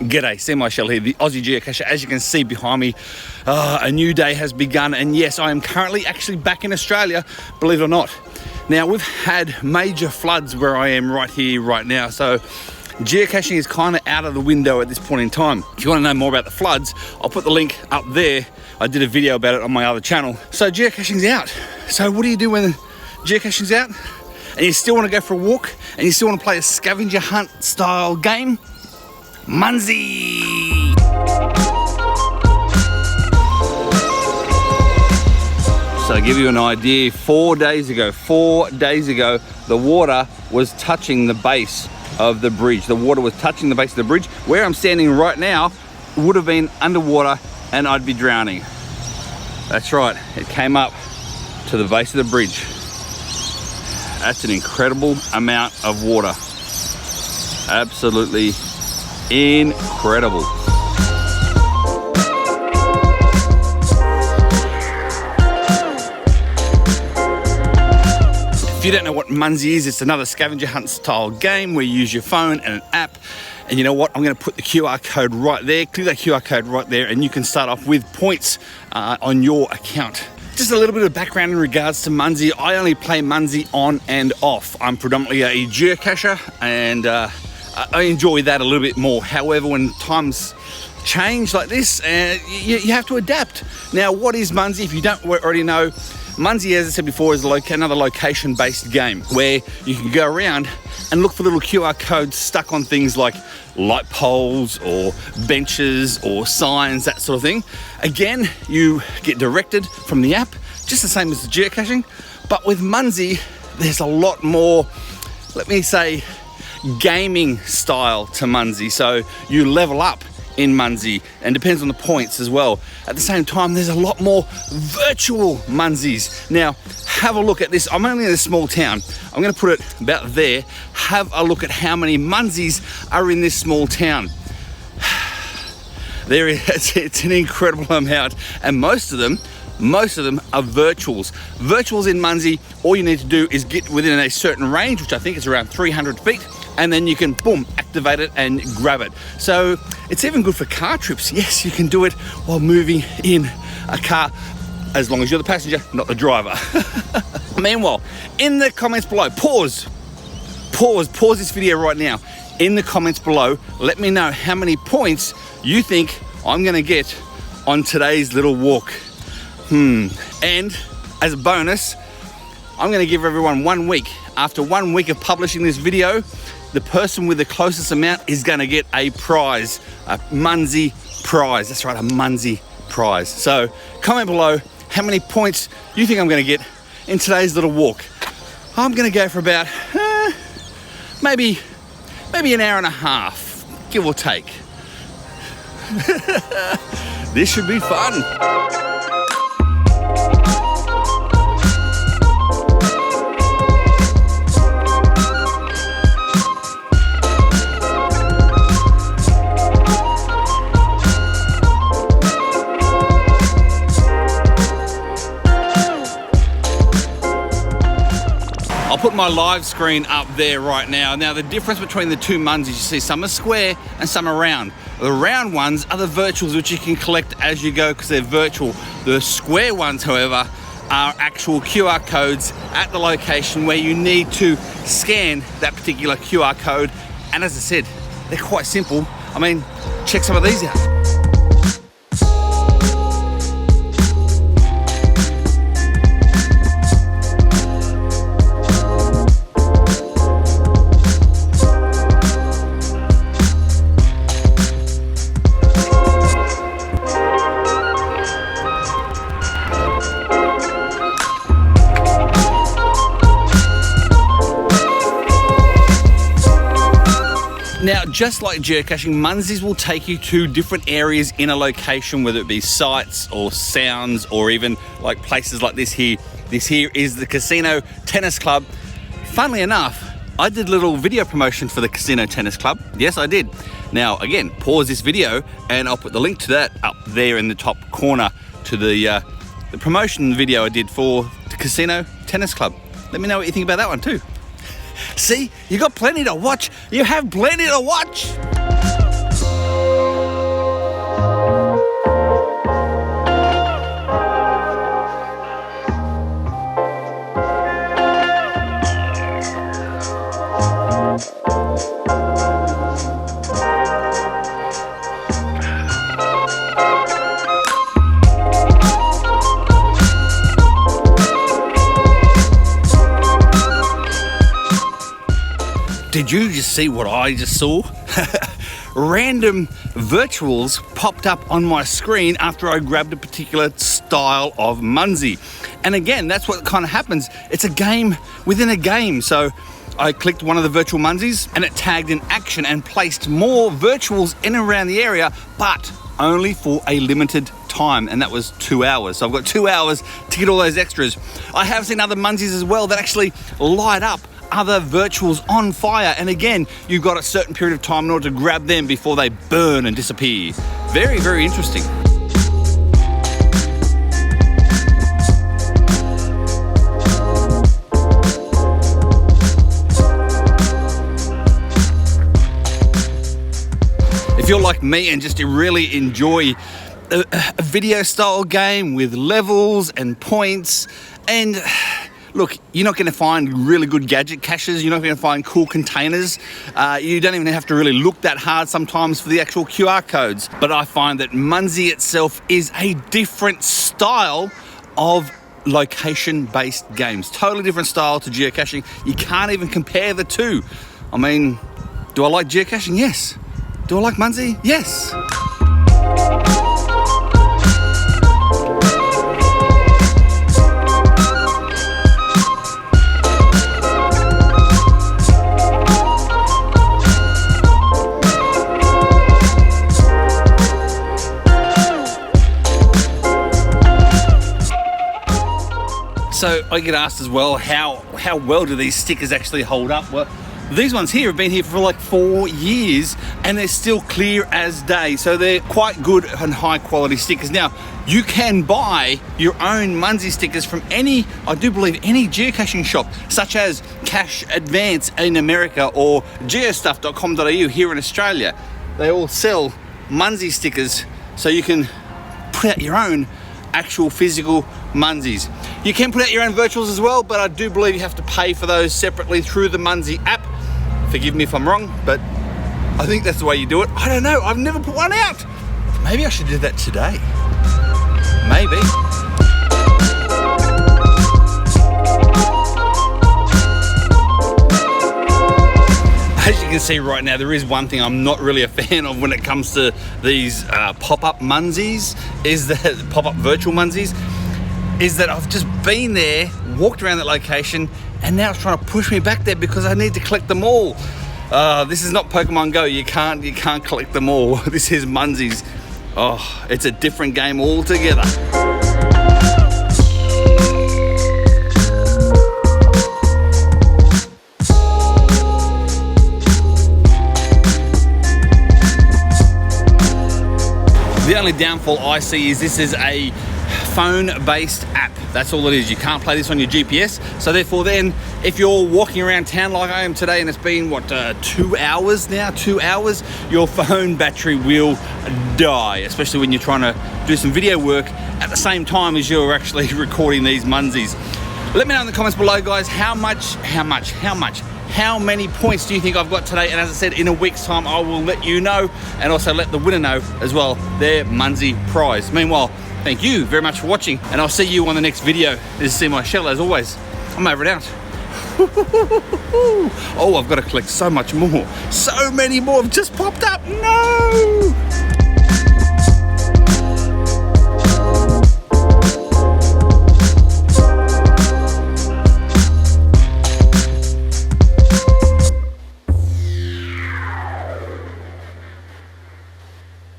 G'day, Seemyshell here, the Aussie Geocacher. As you can see behind me, a new day has begun, and yes, I am currently actually back in Australia, believe it or not. Now, we've had major floods where I am right here, right now, so geocaching is kind of out of the window at this point in time. If you want to know more about the floods, I'll put the link up there. I did a video about it on my other channel. So geocaching's out. So what do you do when geocaching's out and you still want to go for a walk and you still want to play a scavenger hunt style game? Munzee! So to give you an idea, 4 days ago, the water was touching the base of the bridge. The water was touching the base of the bridge. Where I'm standing right now would have been underwater and I'd be drowning. That's right, it came up to the base of the bridge. That's an incredible amount of water. Absolutely incredible. If you don't know what Munzee is, it's another scavenger hunt style game where you use your phone and an app. And you know what? I'm going to put the QR code right there. Click that QR code right there and you can start off with points on your account. Just a little bit of background in regards to Munzee. I only play Munzee on and off. I'm predominantly a geocacher and I enjoy that a little bit more. However, when times change like this, you have to adapt. Now, what is Munzee? If you don't already know, Munzee, as I said before, is another location-based game where you can go around and look for little QR codes stuck on things like light poles or benches or signs, that sort of thing. Again, you get directed from the app, just the same as the geocaching, but with Munzee, there's a lot more, let me say, gaming style to Munzee. So you level up in Munzee and depends on the points as well. At the same time, there's a lot more virtual Munzees. Now, have a look at this. I'm only in a small town. I'm going to put it about there. Have a look at how many Munzees are in this small town. There is, it's an incredible amount, and most of them are virtuals. Virtuals in Munzee, all you need to do is get within a certain range, which I think is around 300 feet, and then you can, boom, activate it and grab it. So it's even good for car trips. Yes, you can do it while moving in a car, as long as you're the passenger, not the driver. Meanwhile, in the comments below, pause this video right now. In the comments below, let me know how many points you think I'm gonna get on today's little walk. And as a bonus, I'm gonna give everyone 1 week. After 1 week of publishing this video, the person with the closest amount is gonna get a prize, a Munzee prize. That's right, a Munzee prize. So comment below how many points you think I'm gonna get in today's little walk. I'm gonna go for about, maybe an hour and a half, give or take. This should be fun. I'll put my live screen up there right now. Now, the difference between the two Munzees, you see some are square and some are round. The round ones are the virtuals, which you can collect as you go because they're virtual. The square ones, however, are actual QR codes at the location where you need to scan that particular QR code. And as I said, they're quite simple. I mean, check some of these out. Now, just like geocaching, Munzees will take you to different areas in a location, whether it be sites or sounds or even like places like this here. This here is the Casino Tennis Club. Funnily enough, I did a little video promotion for the Casino Tennis Club. Yes, I did. Now, again, pause this video and I'll put the link to that up there in the top corner to the promotion video I did for the Casino Tennis Club. Let me know what you think about that one too. See, you got plenty to watch. You have plenty to watch. Did you just see what I just saw? Random virtuals popped up on my screen after I grabbed a particular style of Munzee. And again, that's what kind of happens. It's a game within a game. So I clicked one of the virtual Munzees and it tagged in action and placed more virtuals in and around the area, but only for a limited time, and that was 2 hours. So I've got 2 hours to get all those extras. I have seen other Munzees as well that actually light up other virtuals on fire, and again, you've got a certain period of time in order to grab them before they burn and disappear. Very, very interesting. If you're like me and just really enjoy a video style game with levels and points, and look, you're not going to find really good gadget caches, you're not going to find cool containers, you don't even have to really look that hard sometimes for the actual QR codes, but I find that Munzee itself is a different style of location-based games. Totally different style to geocaching. You can't even compare the two. I mean, do I like geocaching? Yes. Do I like Munzee? Yes. So I get asked as well, how well do these stickers actually hold up? Well, these ones here have been here for like 4 years and they're still clear as day. So they're quite good and high quality stickers. Now, you can buy your own Munzee stickers from any, I do believe, any geocaching shop, such as Cache Advance in America or geostuff.com.au here in Australia. They all sell Munzee stickers so you can put out your own actual physical Munzees. You can put out your own virtuals as well, but I do believe you have to pay for those separately through the Munzee app. Forgive me if I'm wrong, but I think that's the way you do it. I don't know, I've never put one out. Maybe I should do that today. Maybe. As you can see right now, there is one thing I'm not really a fan of when it comes to these pop-up Munzees, is the pop-up virtual Munzees, is that I've just been there, walked around that location, and now it's trying to push me back there because I need to collect them all. This is not Pokemon Go. You can't collect them all. This is Munzees. Oh, it's a different game altogether. The only downfall I see is this is a phone-based app. That's all it is. You can't play this on your GPS. So therefore then, if you're walking around town like I am today and it's been, 2 hours now? 2 hours? Your phone battery will die, especially when you're trying to do some video work at the same time as you're actually recording these Munzees. Let me know in the comments below, guys, how many points do you think I've got today? And as I said, in a week's time, I will let you know, and also let the winner know as well their Munzee prize. Meanwhile, thank you very much for watching, and I'll see you on the next video. This is Seemyshell, as always. I'm over and out. Oh, I've got to collect so much more. So many more have just popped up. No!